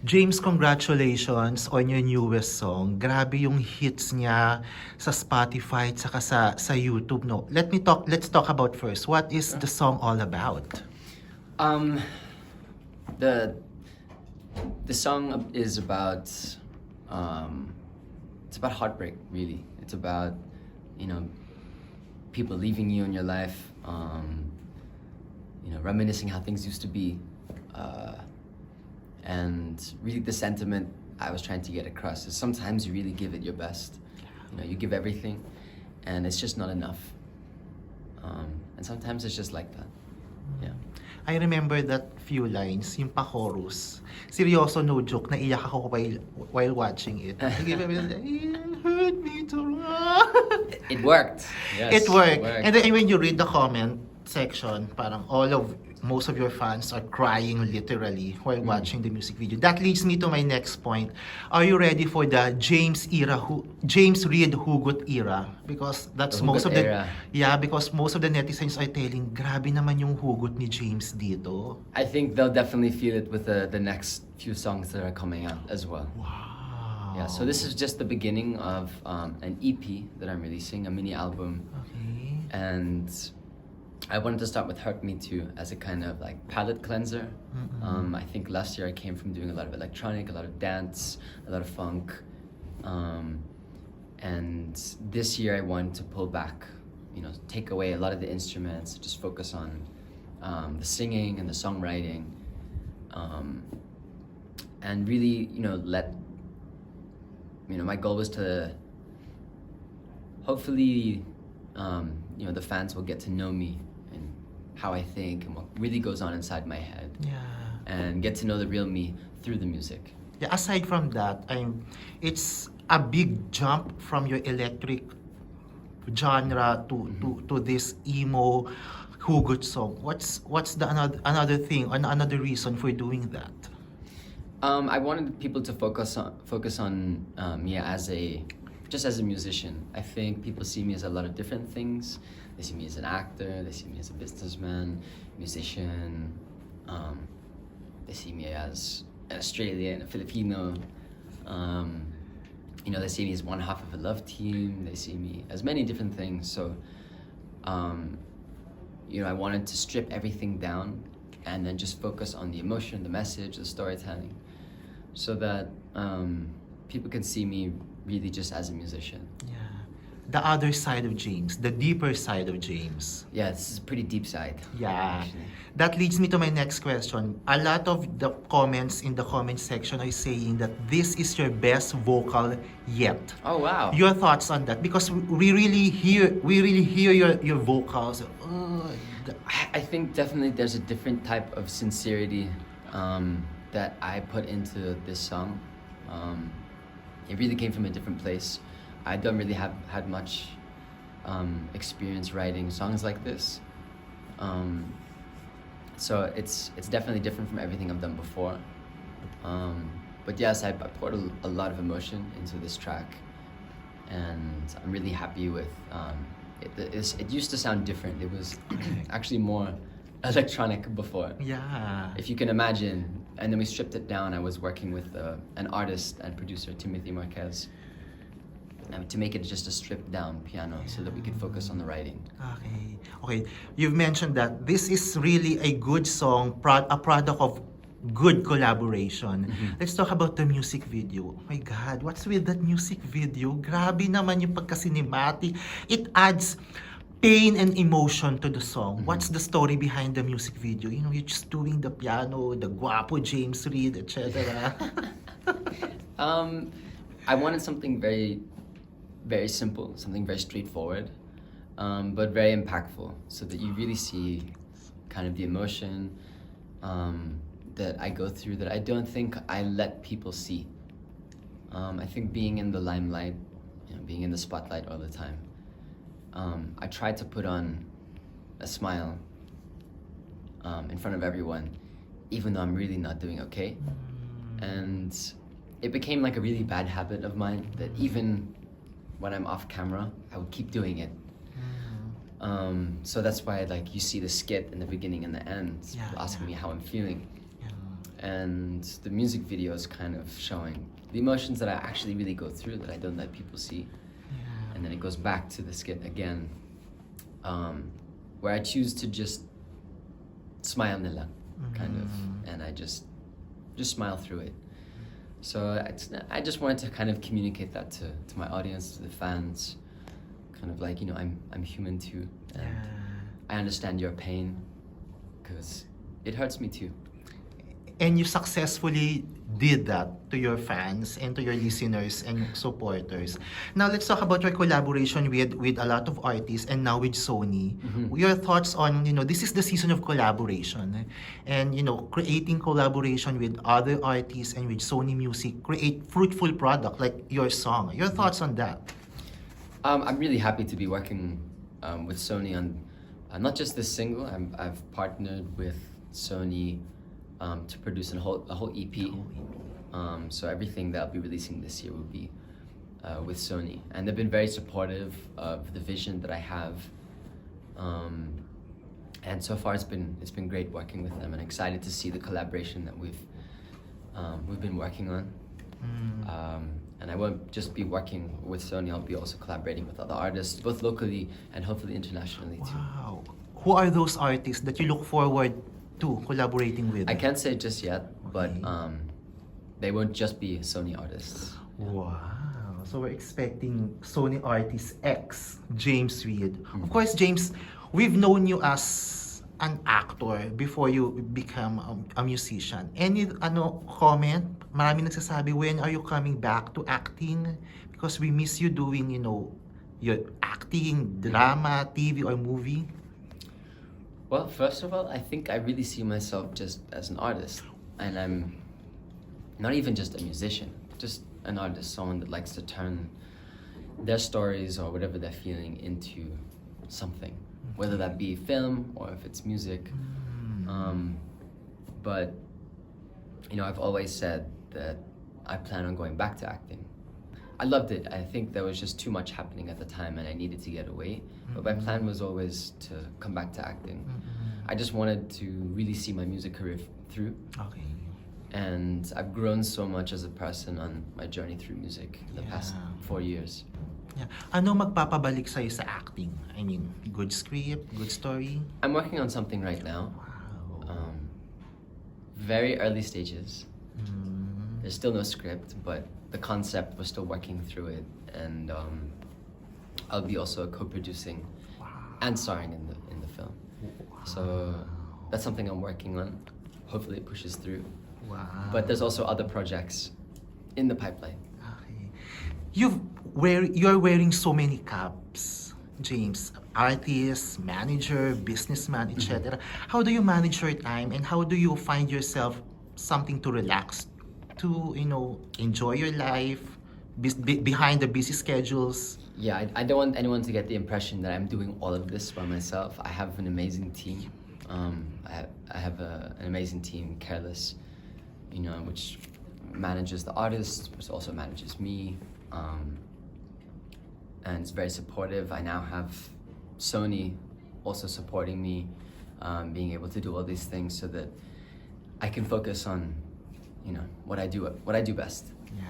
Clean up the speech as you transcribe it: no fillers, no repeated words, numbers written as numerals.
James, congratulations on your newest song. Grabe yung hits niya sa Spotify at saka sa YouTube, no. Let's talk about first. What is the song all about? Um, the song is about it's about heartbreak, really. It's about, you know, people leaving you in your life, you know, reminiscing how things used to be, and really the sentiment I was trying to get across is sometimes you really give it your best. You know, you give everything, and it's just not enough. And sometimes it's just like that. Yeah. I remember that few lines, yung pa-chorus. Seryoso, no joke, naiyak ako while watching it. It hurt me to It worked. Yes, It worked. And then when you read the comment section, parang most of your fans are crying literally while watching the music video. That leads me to my next point. Are you ready for the James Reid Hugot era? Because that's The most of Hugot the era. yeah, because most of the netizens are telling, grabe naman yung hugot ni James dito. I think they'll definitely feel it with the next few songs that are coming out as well. Wow. Yeah, so this is just the beginning of an EP that I'm releasing, a mini album. Okay. And I wanted to start with Hurt Me Too as a kind of like palate cleanser. I think last year I came from doing a lot of electronic, a lot of dance, a lot of funk. And this year I wanted to pull back, you know, take away a lot of the instruments, just focus on the singing and the songwriting. And really, you know, my goal was to hopefully, you know, the fans will get to know me and how I think and what really goes on inside my head. Yeah. And get to know the real me through the music. Yeah, aside from that, it's a big jump from your electric genre to this emo hugot song. What's the another thing, another reason for doing that? I wanted people to focus on me as just as a musician. I think people see me as a lot of different things. They see me as an actor, they see me as a businessman, musician, they see me as an Australian, a Filipino, you know, they see me as one half of a love team, they see me as many different things. So, you know, I wanted to strip everything down and then just focus on the emotion, the message, the storytelling, so that people can see me really just as a musician. Yeah. The other side of James, the deeper side of James. Yeah, this is a pretty deep side. Yeah. Actually. That leads me to my next question. A lot of the comments in the comment section are saying that this is your best vocal yet. Oh wow. Your thoughts on that? Because we really hear your vocals. I think definitely there's a different type of sincerity that I put into this song. It really came from a different place. I don't really have had much experience writing songs like this. So it's definitely different from everything I've done before. But yes, I poured a lot of emotion into this track, and I'm really happy with it used to sound different. It was actually more electronic before. Yeah. If you can imagine. And then we stripped it down. I was working with an artist and producer, Timothy Marquez, to make it just a stripped down piano so that we could focus on the writing. Okay. You've mentioned that this is really a good song, a product of good collaboration. Let's talk about the music video. Oh my God, what's with that music video? Grabe naman yung pagka-cinematic. It adds pain and emotion to the song. What's the story behind the music video? You know, you're just doing the piano, the guapo James Reid, etc. I wanted something very, very simple, something very straightforward, but very impactful, so that you really see kind of the emotion that I go through that I don't think I let people see. I think being in the limelight, you know, being in the spotlight all the time, I tried to put on a smile in front of everyone, even though I'm really not doing okay. And it became like a really bad habit of mine that even when I'm off camera, I would keep doing it. So that's why, like, you see the skit in the beginning and the end, Yeah, asking yeah. me how I'm feeling. Yeah. and the music video is kind of showing the emotions that I actually really go through that I don't let people see. Yeah. And then it goes back to the skit again, where I choose to just smile nila, kind of, and I just smile through it. So I just wanted to kind of communicate that to my audience, to the fans, kind of like, you know, I'm human too, and I understand your pain, because it hurts me too. And you successfully did that to your fans and to your listeners and supporters. Now let's talk about your collaboration with a lot of artists and now with Sony. Your thoughts on, you know, this is the season of collaboration, and you know, creating collaboration with other artists and with Sony Music create fruitful product like your song. Your thoughts on that? I'm really happy to be working with Sony on not just this single. I've partnered with Sony to produce a whole EP. So everything that I'll be releasing this year will be with Sony, and they've been very supportive of the vision that I have. And so far it's been great working with them, and excited to see the collaboration that we've been working on. And I won't just be working with Sony, I'll be also collaborating with other artists, both locally and hopefully internationally too. Wow. Who are those artists that you look forward to collaborating with? I can't say just yet, but Okay. they won't just be Sony artists. Wow. So we're expecting Sony artist X, James Reid. Of course, James, we've known you as an actor before you become a musician. Any comment? Marami nagsasabi, when are you coming back to acting? Because we miss you doing, you know, your acting, drama, TV, or movie. Well, first of all, I think I really see myself just as an artist, and I'm not even just a musician, just an artist, someone that likes to turn their stories or whatever they're feeling into something, whether that be film or if it's music. But you know, I've always said that I plan on going back to acting. I loved it. I think there was just too much happening at the time and I needed to get away. But my plan was always to come back to acting. I just wanted to really see my music career through. Okay. And I've grown so much as a person on my journey through music in the past 4 years. Yeah. Ano magpapabalik sa'yo sa acting? I mean, good script, good story? I'm working on something right now. Wow. Very early stages. There's still no script, but the concept, we're still working through it. And I'll be also co-producing and starring in the film. So that's something I'm working on. Hopefully it pushes through. Wow. But there's also other projects in the pipeline. Okay. You're wearing so many caps, James. Artist, manager, businessman, etc. How do you manage your time, and how do you find yourself something to relax, to, you know, enjoy your life behind the busy schedules? Yeah, I don't want anyone to get the impression that I'm doing all of this by myself. I have an amazing team. I have an amazing team, Careless, you know, which manages the artist, which also manages me, and it's very supportive. I now have Sony also supporting me, being able to do all these things so that I can focus on, you know, what I do best. Yeah.